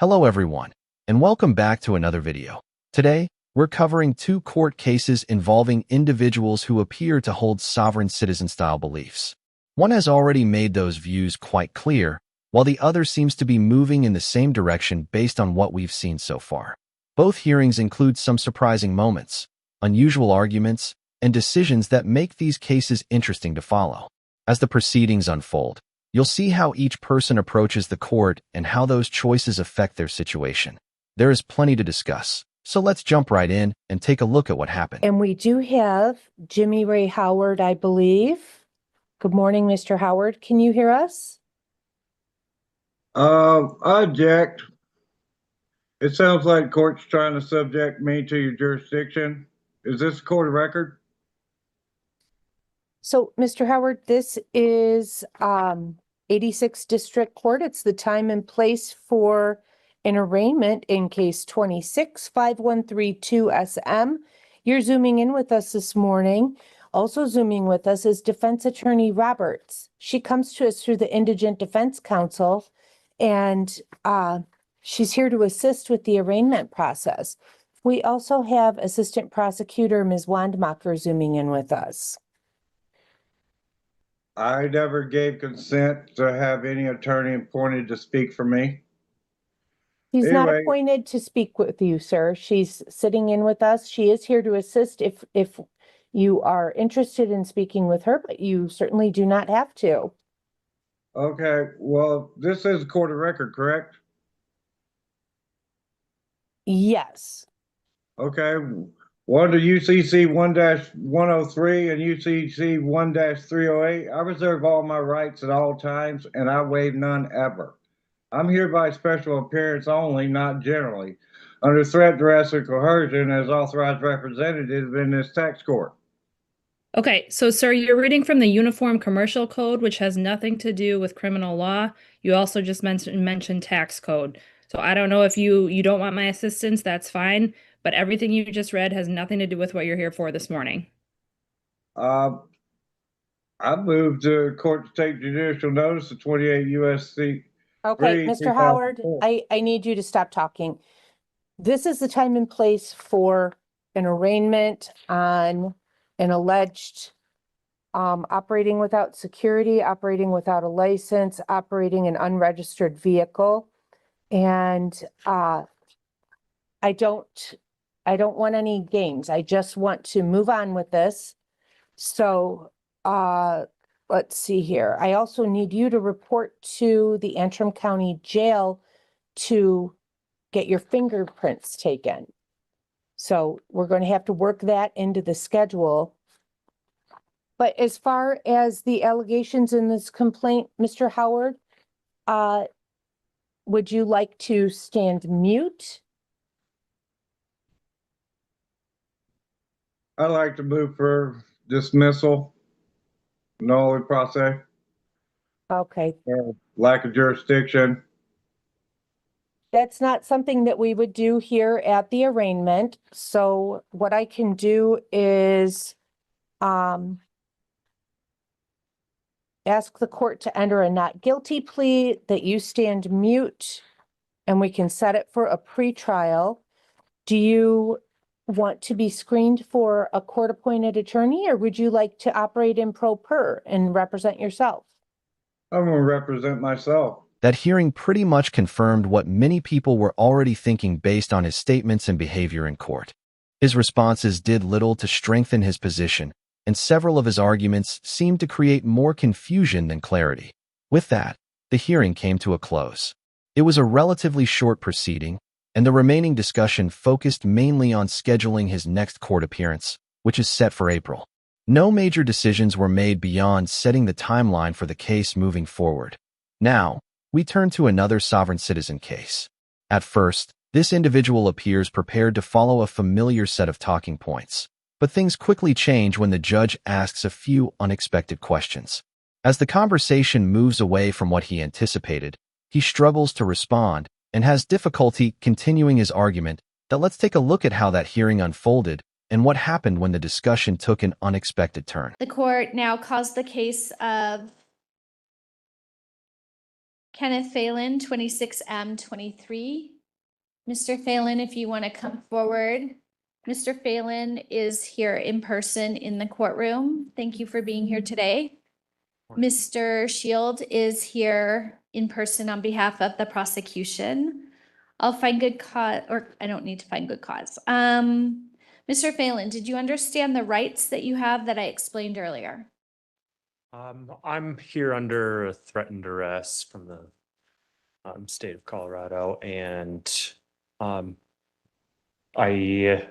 Hello everyone, and welcome back to another video. Today, we're covering two court cases involving individuals who appear to hold sovereign citizen-style beliefs. One has already made those views quite clear, while the other seems to be moving in the same direction based on what we've seen so far. Both hearings include some surprising moments, unusual arguments, and decisions that make these cases interesting to follow. As the proceedings unfold, you'll see how each person approaches the court and how those choices affect their situation. There is plenty to discuss, so let's jump right in and take a look at what happened. And we do have Jimmy Ray Howard, I believe. Good morning, Mr. Howard. Can you hear us? I object. It sounds like court's trying to subject me to your jurisdiction. Is this a court of record? So, Mr. Howard, this is 86 District Court. It's the time and place for an arraignment in case 26-5132 SM. You're zooming in with us this morning. Also zooming with us is Defense Attorney Roberts. She comes to us through the Indigent Defense Council, and she's here to assist with the arraignment process. We also have Assistant Prosecutor Ms. Wandmacher zooming in with us. I never gave consent to have any attorney appointed to speak for me. She's not Anyway. appointed to speak with you, sir. She's sitting in with us. She is here to assist if you are interested in speaking with her, but you certainly do not have to. Okay, well, this is a court of record, correct? Yes. Okay, under UCC 1-103 and UCC 1-308, I reserve all my rights at all times and I waive none ever. I'm here by special appearance only, not generally, under threat, duress, or coercion as authorized representative in this tax court. Okay, so sir, you're reading from the Uniform Commercial Code, which has nothing to do with criminal law. You also just mentioned tax code. So I don't know if you don't want my assistance, that's fine. But everything you just read has nothing to do with what you're here for this morning. I move the court to take judicial notice of 28 U.S.C. Okay, Mr. Howard, I need you to stop talking. This is the time and place for an arraignment on an alleged operating without security, operating without a license, operating an unregistered vehicle. And I don't want any games. I just want to move on with this. So let's see here. I also need you to report to the Antrim County Jail to get your fingerprints taken. So we're going to have to work that into the schedule. But as far as the allegations in this complaint, Mr. Howard, would you like to stand mute? I'd like to move for dismissal, null process, Okay. lack of jurisdiction. That's not something that we would do here at the arraignment. So what I can do is ask the court to enter a not guilty plea, that you stand mute, and we can set it for a pretrial. Do you want to be screened for a court-appointed attorney, or would you like to operate in pro per and represent yourself? I'm going to represent myself. That hearing pretty much confirmed what many people were already thinking based on his statements and behavior in court. His responses did little to strengthen his position, and several of his arguments seemed to create more confusion than clarity. With that, the hearing came to a close. It was a relatively short proceeding, and the remaining discussion focused mainly on scheduling his next court appearance, which is set for April. No major decisions were made beyond setting the timeline for the case moving forward. Now, we turn to another sovereign citizen case. At first, this individual appears prepared to follow a familiar set of talking points. But things quickly change when the judge asks a few unexpected questions. As the conversation moves away from what he anticipated, he struggles to respond and has difficulty continuing his argument. Let's take a look at how that hearing unfolded and what happened when the discussion took an unexpected turn. The court now calls the case of Kenneth Phelan, 26M23. Mr. Phelan, if you want to come forward. Mr. Phelan is here in person in the courtroom. Thank you for being here today. Mr. Shield is here in person on behalf of the prosecution. I'll find good cause, or I don't need to find good cause. Mr. Phelan, did you understand the rights that you have that I explained earlier? I'm here under a threatened arrest from the state of Colorado, and I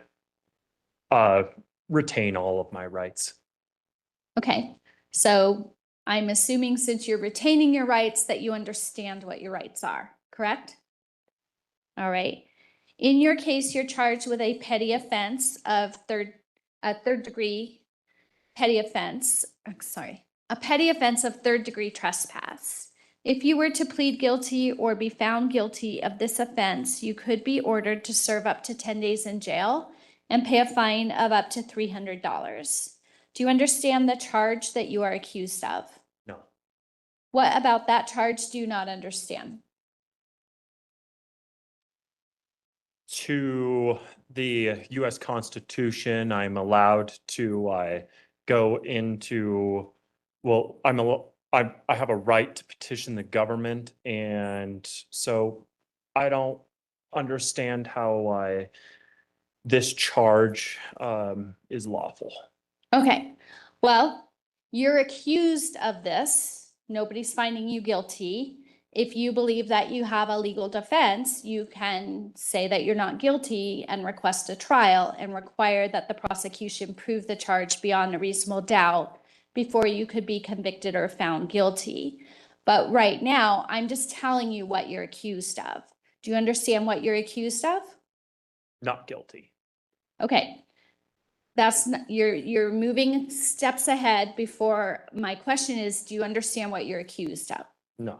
retain all of my rights. Okay, so I'm assuming since you're retaining your rights that you understand what your rights are, correct? All right. In your case, you're charged with a petty offense of third degree petty offense. A petty offense of third degree trespass. If you were to plead guilty or be found guilty of this offense, you could be ordered to serve up to 10 days in jail and pay a fine of up to $300. Do you understand the charge that you are accused of? No. What about that charge do you not understand? To the U.S. Constitution, I'm allowed to go into, well, I have a right to petition the government, and so I don't understand how this charge is lawful. Okay, well, you're accused of this. Nobody's finding you guilty. If you believe that you have a legal defense, you can say that you're not guilty and request a trial and require that the prosecution prove the charge beyond a reasonable doubt before you could be convicted or found guilty. But right now, I'm just telling you what you're accused of. Do you understand what you're accused of? Not guilty. Okay. That's not, you're moving steps ahead before my question is, do you understand what you're accused of? No.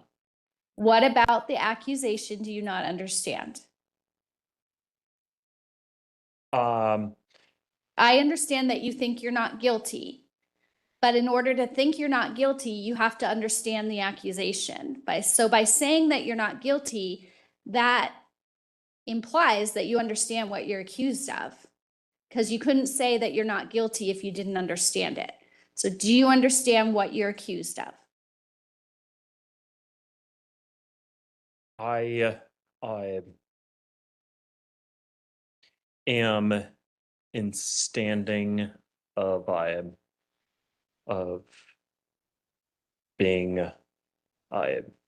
What about the accusation do you not understand? I understand that you think you're not guilty, but in order to think you're not guilty, you have to understand the accusation. By saying that you're not guilty, that implies that you understand what you're accused of, because you couldn't say that you're not guilty if you didn't understand it. So do you understand what you're accused of? I am in standing of being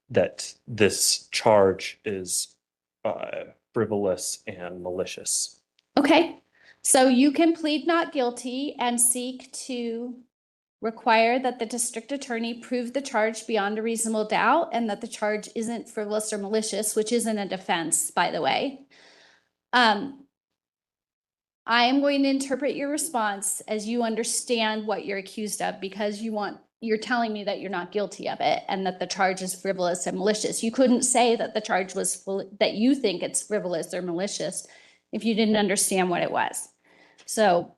that this charge is frivolous and malicious. Okay, so you can plead not guilty and seek to require that the district attorney prove the charge beyond a reasonable doubt and that the charge isn't frivolous or malicious, which isn't a defense, by the way. I am going to interpret your response as you understand what you're accused of, because you're telling me that you're not guilty of it and that the charge is frivolous and malicious. You couldn't say that the charge was that you think it's frivolous or malicious if you didn't understand what it was. So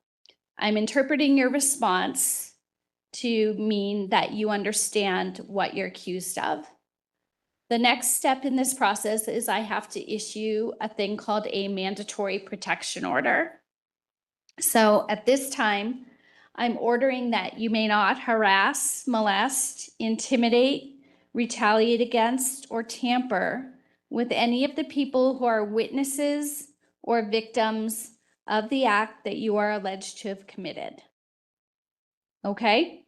I'm interpreting your response to mean that you understand what you're accused of. The next step in this process is I have to issue a thing called a mandatory protection order. So at this time, I'm ordering that you may not harass, molest, intimidate, retaliate against, or tamper with any of the people who are witnesses or victims of the act that you are alleged to have committed. Okay?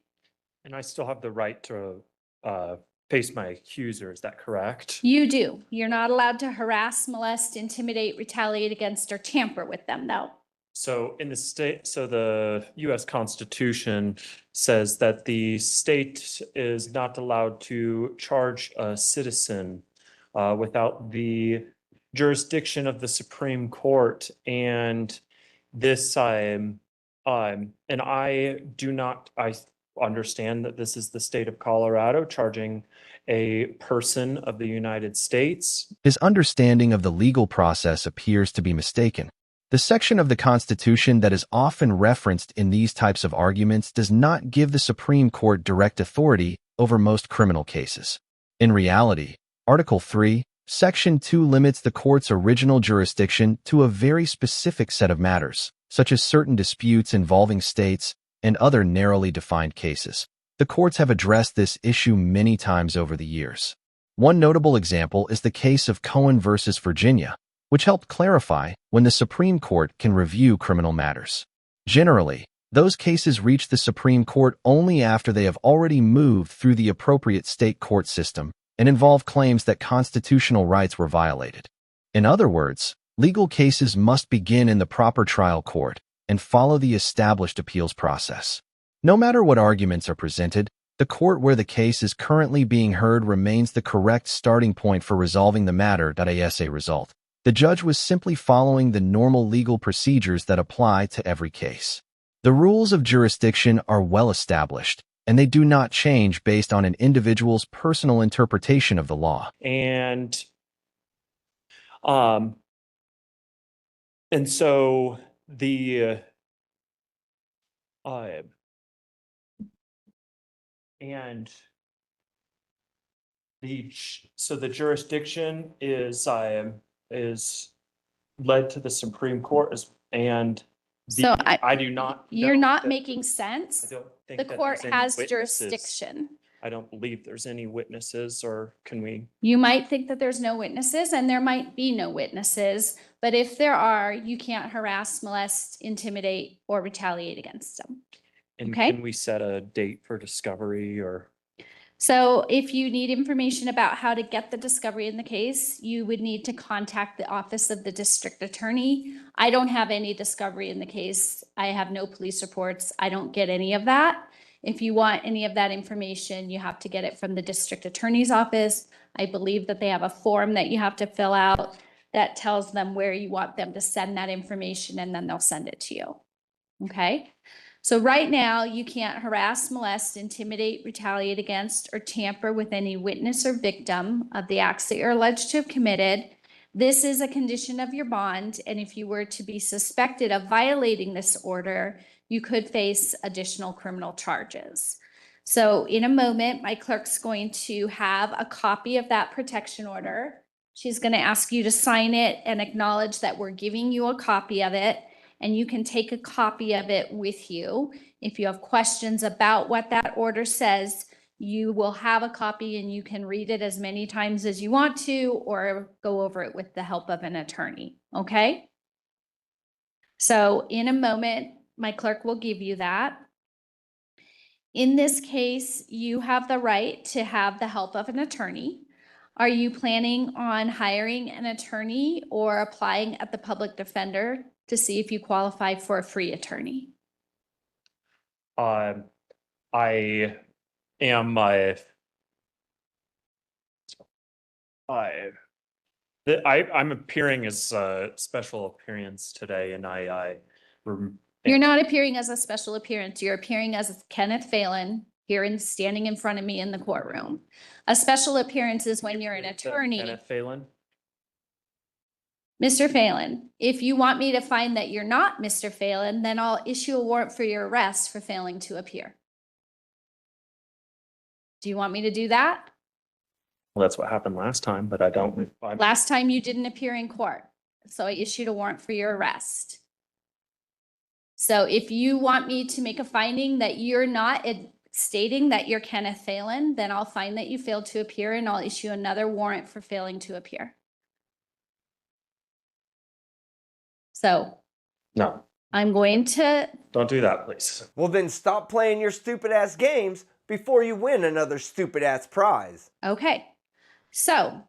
And I still have the right to face my accuser, is that correct? You do. You're not allowed to harass, molest, intimidate, retaliate against, or tamper with them, though. So in the state, so the U.S. Constitution says that the state is not allowed to charge a citizen without the jurisdiction of the Supreme Court. And this, and I understand that this is the state of Colorado charging a person of the United States. His understanding of the legal process appears to be mistaken. The section of the Constitution that is often referenced in these types of arguments does not give the Supreme Court direct authority over most criminal cases. In reality, Article 3, Section 2 limits the court's original jurisdiction to a very specific set of matters, such as certain disputes involving states and other narrowly defined cases. The courts have addressed this issue many times over the years. One notable example is the case of Cohen versus Virginia, which helped clarify when the Supreme Court can review criminal matters. Generally, those cases reach the Supreme Court only after they have already moved through the appropriate state court system and involve claims that constitutional rights were violated. In other words, legal cases must begin in the proper trial court and follow the established appeals process. No matter what arguments are presented, the court where the case is currently being heard remains the correct starting point for resolving the matter. As a result, the judge was simply following the normal legal procedures that apply to every case. The rules of jurisdiction are well established, and they do not change based on an individual's personal interpretation of the law. And so the the jurisdiction is led to the Supreme Court I do not. You're know not that- making sense. I don't think The that court there's any has witnesses. jurisdiction. I don't believe there's any witnesses, or can we? You might think that there's no witnesses, and there might be no witnesses, but if there are, you can't harass, molest, intimidate, or retaliate against them. And Okay. can we set a date for discovery or? So if you need information about how to get the discovery in the case, you would need to contact the office of the district attorney. I don't have any discovery in the case. I have no police reports. I don't get any of that. If you want any of that information, you have to get it from the district attorney's office. I believe that they have a form that you have to fill out that tells them where you want them to send that information, and then they'll send it to you. Okay? So right now, you can't harass, molest, intimidate, retaliate against, or tamper with any witness or victim of the acts that you're alleged to have committed. This is a condition of your bond, and if you were to be suspected of violating this order, you could face additional criminal charges. So in a moment, my clerk's going to have a copy of that protection order. She's going to ask you to sign it and acknowledge that we're giving you a copy of it. And you can take a copy of it with you. If you have questions about what that order says, you will have a copy and you can read it as many times as you want to, or go over it with the help of an attorney, okay? So in a moment, my clerk will give you that. In this case, you have the right to have the help of an attorney. Are you planning on hiring an attorney or applying at the public defender to see if you qualify for a free attorney? I am I'm appearing as a special appearance today, and You're not appearing as a special appearance. You're appearing as Kenneth Phelan here and standing in front of me in the courtroom. A special appearance is when you're an attorney. Kenneth Phelan. Mr. Phelan, if you want me to find that you're not Mr. Phelan, then I'll issue a warrant for your arrest for failing to appear. Do you want me to do that? Well, that's what happened last time, but I don't. Last time you didn't appear in court, so I issued a warrant for your arrest. So if you want me to make a finding that you're not stating that you're Kenneth Phelan, then I'll find that you failed to appear and I'll issue another warrant for failing to appear. So No, I'm going to, don't do that, please. Well, then stop playing your stupid ass games before you win another stupid ass prize. okay. So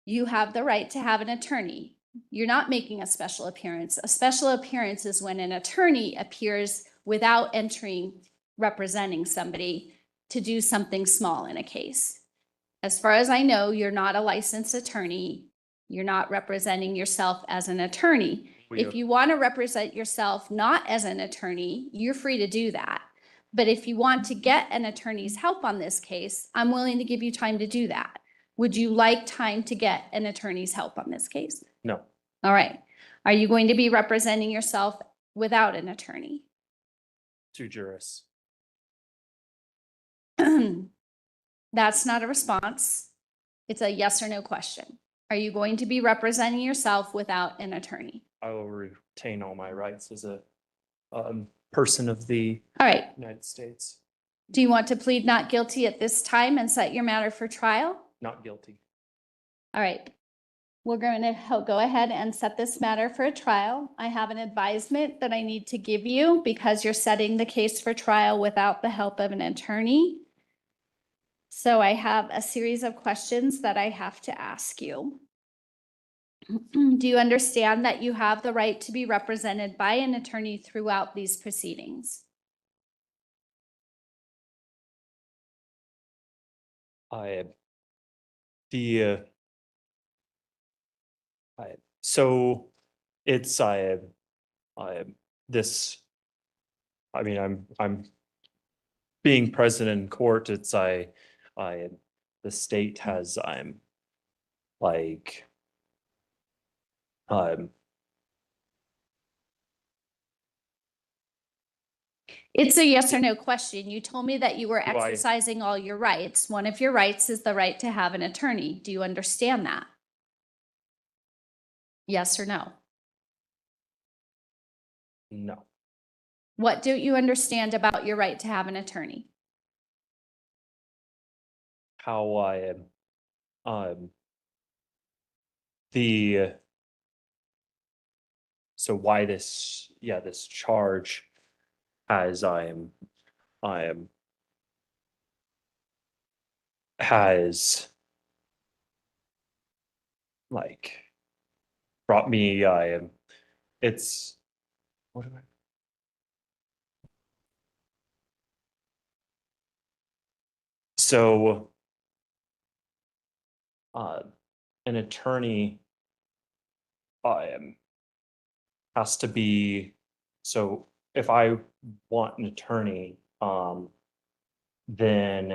you have the right to have an attorney. You're not making a special appearance. A special appearance is when an attorney appears without representing somebody to do something small in a case. As far as I know, you're not a licensed attorney. You're not representing yourself as an attorney. If you want to represent yourself not as an attorney, you're free to do that. But if you want to get an attorney's help on this case, I'm willing to give you time to do that. Would you like time to get an attorney's help on this case? No. All right. Are you going to be representing yourself without an attorney? To jurists. That's not a response. It's a yes or no question. Are you going to be representing yourself without an attorney? I will retain all my rights as a person of the All right. United States. Do you want to plead not guilty at this time and set your matter for trial? Not guilty. All right. We're going to go ahead and set this matter for a trial. I have an advisement that I need to give you because you're setting the case for trial without the help of an attorney. So I have a series of questions that I have to ask you. Do you understand that you have the right to be represented by an attorney throughout these proceedings? So it's I'm being present in court. It's the state has It's a yes or no question. You told me that you were Do I- exercising all your rights. One of your rights is the right to have an attorney. Do you understand that? Yes or no? no. What don't you understand about your right to have an attorney? How I am so why this charge has has brought me it's what am I so an attorney has to be, so if I want an attorney, then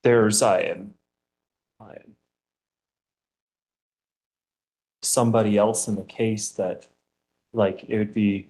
there's somebody else in the case that it would be,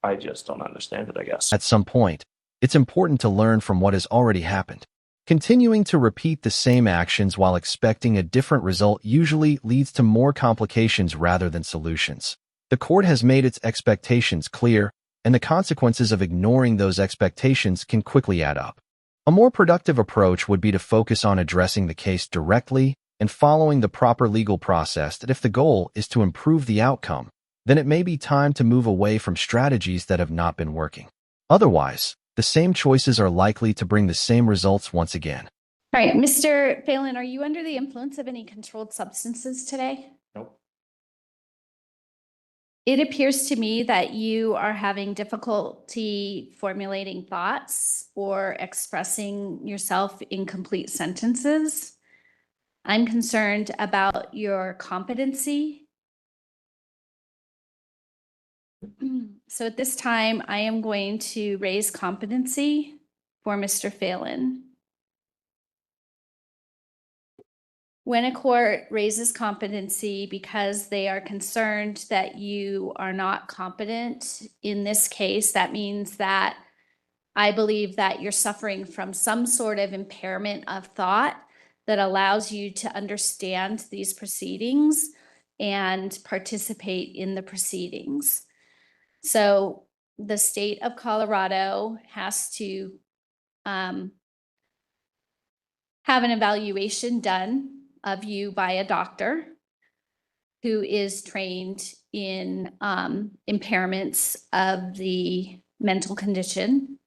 I just don't understand it, I guess. At some point, it's important to learn from what has already happened. Continuing to repeat the same actions while expecting a different result usually leads to more complications rather than solutions. The court has made its expectations clear, and the consequences of ignoring those expectations can quickly add up. A more productive approach would be to focus on addressing the case directly and following the proper legal process. That if the goal is to improve the outcome, then it may be time to move away from strategies that have not been working. Otherwise, the same choices are likely to bring the same results once again. All right, Mr. Phelan, are you under the influence of any controlled substances today? Nope. It appears to me that you are having difficulty formulating thoughts or expressing yourself in complete sentences. I'm concerned about your competency. So at this time, I am going to raise competency for Mr. Phelan. When a court raises competency because they are concerned that you are not competent in this case, that means that I believe that you're suffering from some sort of impairment of thought that allows you to understand these proceedings and participate in the proceedings. So the state of Colorado has to have an evaluation done of you by a doctor who is trained in impairments of the mental condition.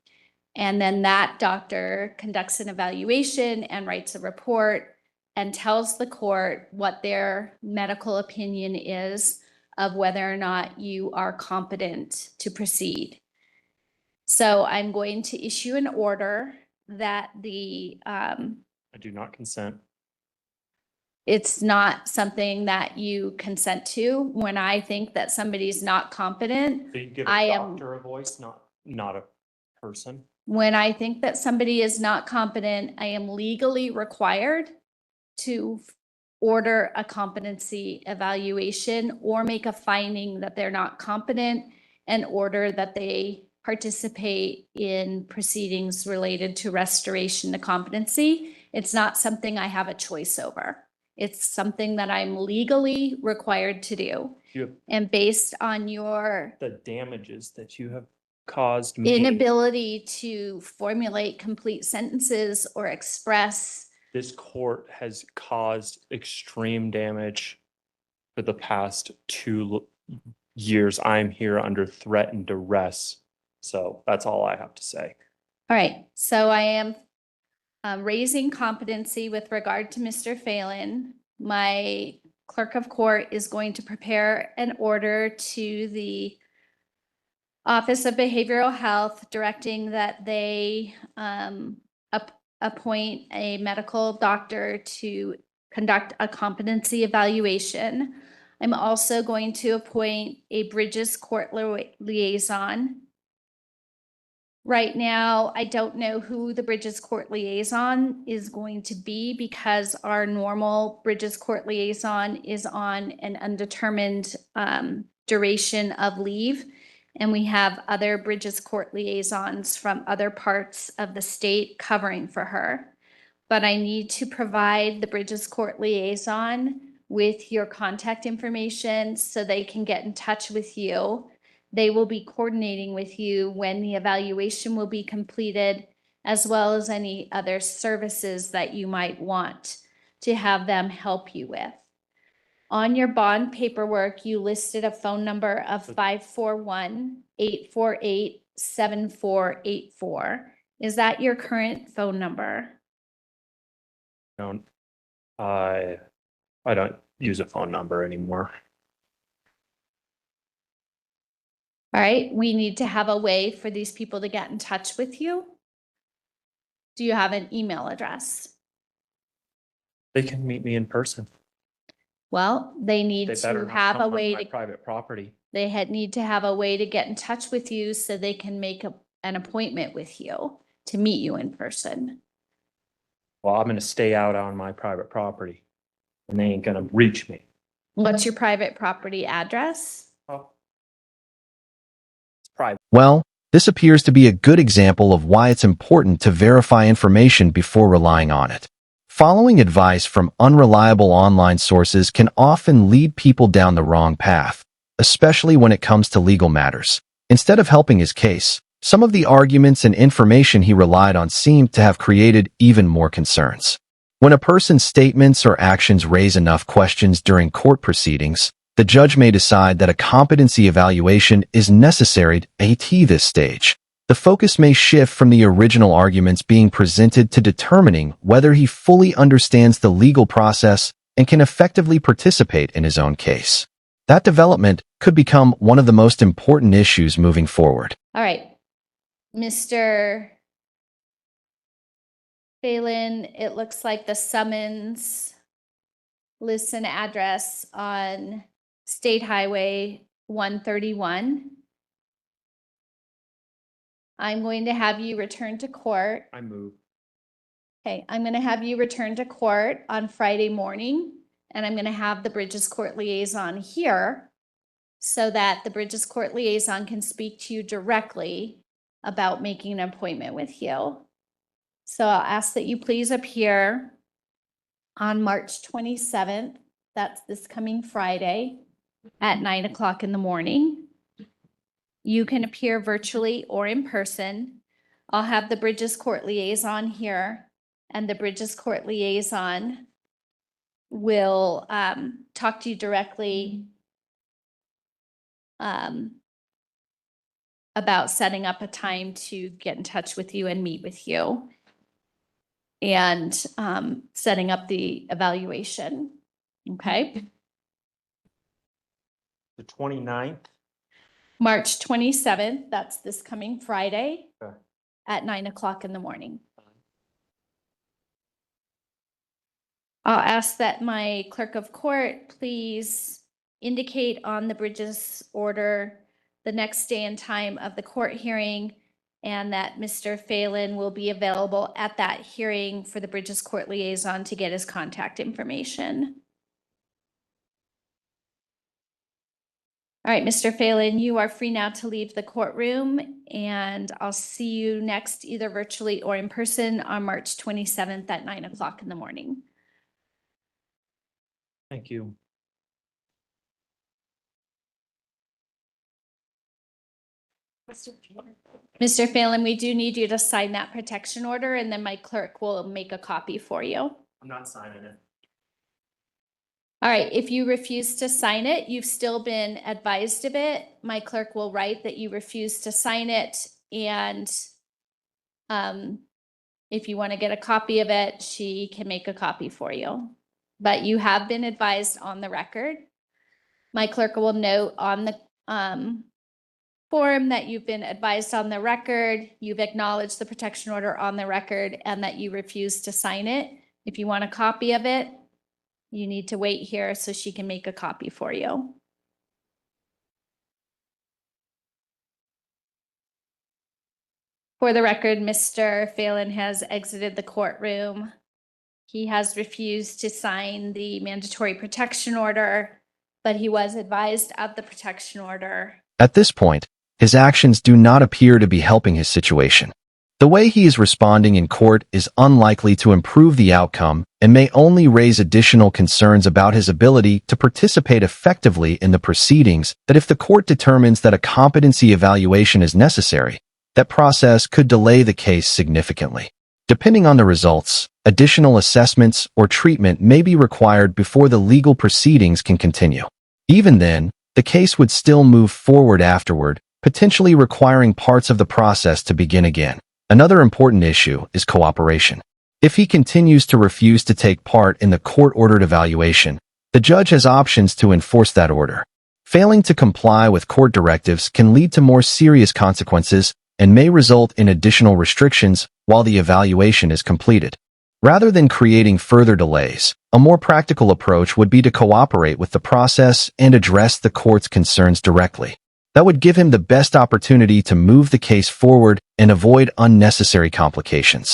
And then that doctor conducts an evaluation and writes a report and tells the court what their medical opinion is of whether or not you are competent to proceed. So I'm going to issue an order that I do not consent. it's not something that you consent to. When I think that somebody's not competent, So you give I a am- doctor a voice, not a person. when I think that somebody is not competent, I am legally required to order a competency evaluation or make a finding that they're not competent and order that they participate in proceedings related to restoration to competency. It's not something I have a choice over. It's something that I'm legally required to do. And based on your The damages that you have caused me. inability to formulate complete sentences or express. This court has caused extreme damage for the past 2 years. I'm here under threat and duress. So that's all I have to say. All right, so I am raising competency with regard to Mr. Phelan. My clerk of court is going to prepare an order to the Office of Behavioral Health directing that they appoint a medical doctor to conduct a competency evaluation. I'm also going to appoint a Bridges Court liaison. Right now, I don't know who the Bridges Court liaison is going to be because our normal Bridges Court liaison is on an undetermined duration of leave. And we have other Bridges Court liaisons from other parts of the state covering for her. But I need to provide the Bridges Court liaison with your contact information so they can get in touch with you. They will be coordinating with you when the evaluation will be completed, as well as any other services that you might want to have them help you with. On your bond paperwork, you listed a phone number of 541-848-7484. Is that your current phone number? I don't use a phone number anymore. All right, we need to have a way for these people to get in touch with you. Do you have an email address? They can meet me in person. Well, they need They better to not have come a on way my to, private property. they need to have a way to get in touch with you so they can make an appointment with you to meet you in person. Well, I'm gonna stay out on my private property and they ain't gonna reach me. What's your private property address? Oh. It's private. Well, this appears to be a good example of why it's important to verify information before relying on it. Following advice from unreliable online sources can often lead people down the wrong path, especially when it comes to legal matters. Instead of helping his case, some of the arguments and information he relied on seemed to have created even more concerns. When a person's statements or actions raise enough questions during court proceedings, the judge may decide that a competency evaluation is necessary at this stage. The focus may shift from the original arguments being presented to determining whether he fully understands the legal process and can effectively participate in his own case. That development could become one of the most important issues moving forward. All right, Mr. Phelan, it looks like the summons lists an address on State Highway 131. I'm going to have you return to court. I move. Okay, I'm going to have you return to court on Friday morning, and I'm going to have the Bridges Court liaison here so that the Bridges Court liaison can speak to you directly about making an appointment with you. So I'll ask that you please appear on March 27th. That's this coming Friday at 9 o'clock in the morning. You can appear virtually or in person. I'll have the Bridges Court liaison here, and the Bridges Court liaison will talk to you directly about setting up a time to get in touch with you and meet with you and setting up the evaluation. Okay. The 29th. March 27th, that's this coming Friday Okay. at 9 o'clock in the morning. I'll ask that my clerk of court please indicate on the Bridges order the next day and time of the court hearing, and that Mr. Phelan will be available at that hearing for the Bridges Court liaison to get his contact information. All right, Mr. Phelan, you are free now to leave the courtroom, and I'll see you next either virtually or in person on March 27th at 9 o'clock in the morning. Thank you. Mr. Phelan, we do need you to sign that protection order, and then my clerk will make a copy for you. I'm not signing it. All right, if you refuse to sign it, you've still been advised of it. My clerk will write that you refuse to sign it, and if you want to get a copy of it, she can make a copy for you. But you have been advised on the record. My clerk will note on the form that you've been advised on the record, you've acknowledged the protection order on the record, and that you refuse to sign it. If you want a copy of it, you need to wait here so she can make a copy for you. For the record, Mr. Phelan has exited the courtroom. He has refused to sign the mandatory protection order, but he was advised of the protection order. At this point, his actions do not appear to be helping his situation. The way he is responding in court is unlikely to improve the outcome and may only raise additional concerns about his ability to participate effectively in the proceedings. That if the court determines that a competency evaluation is necessary, that process could delay the case significantly. Depending on the results, additional assessments or treatment may be required before the legal proceedings can continue. Even then, the case would still move forward afterward, potentially requiring parts of the process to begin again. Another important issue is cooperation. If he continues to refuse to take part in the court-ordered evaluation, the judge has options to enforce that order. Failing to comply with court directives can lead to more serious consequences and may result in additional restrictions while the evaluation is completed. Rather than creating further delays, a more practical approach would be to cooperate with the process and address the court's concerns directly. That would give him the best opportunity to move the case forward and avoid unnecessary complications.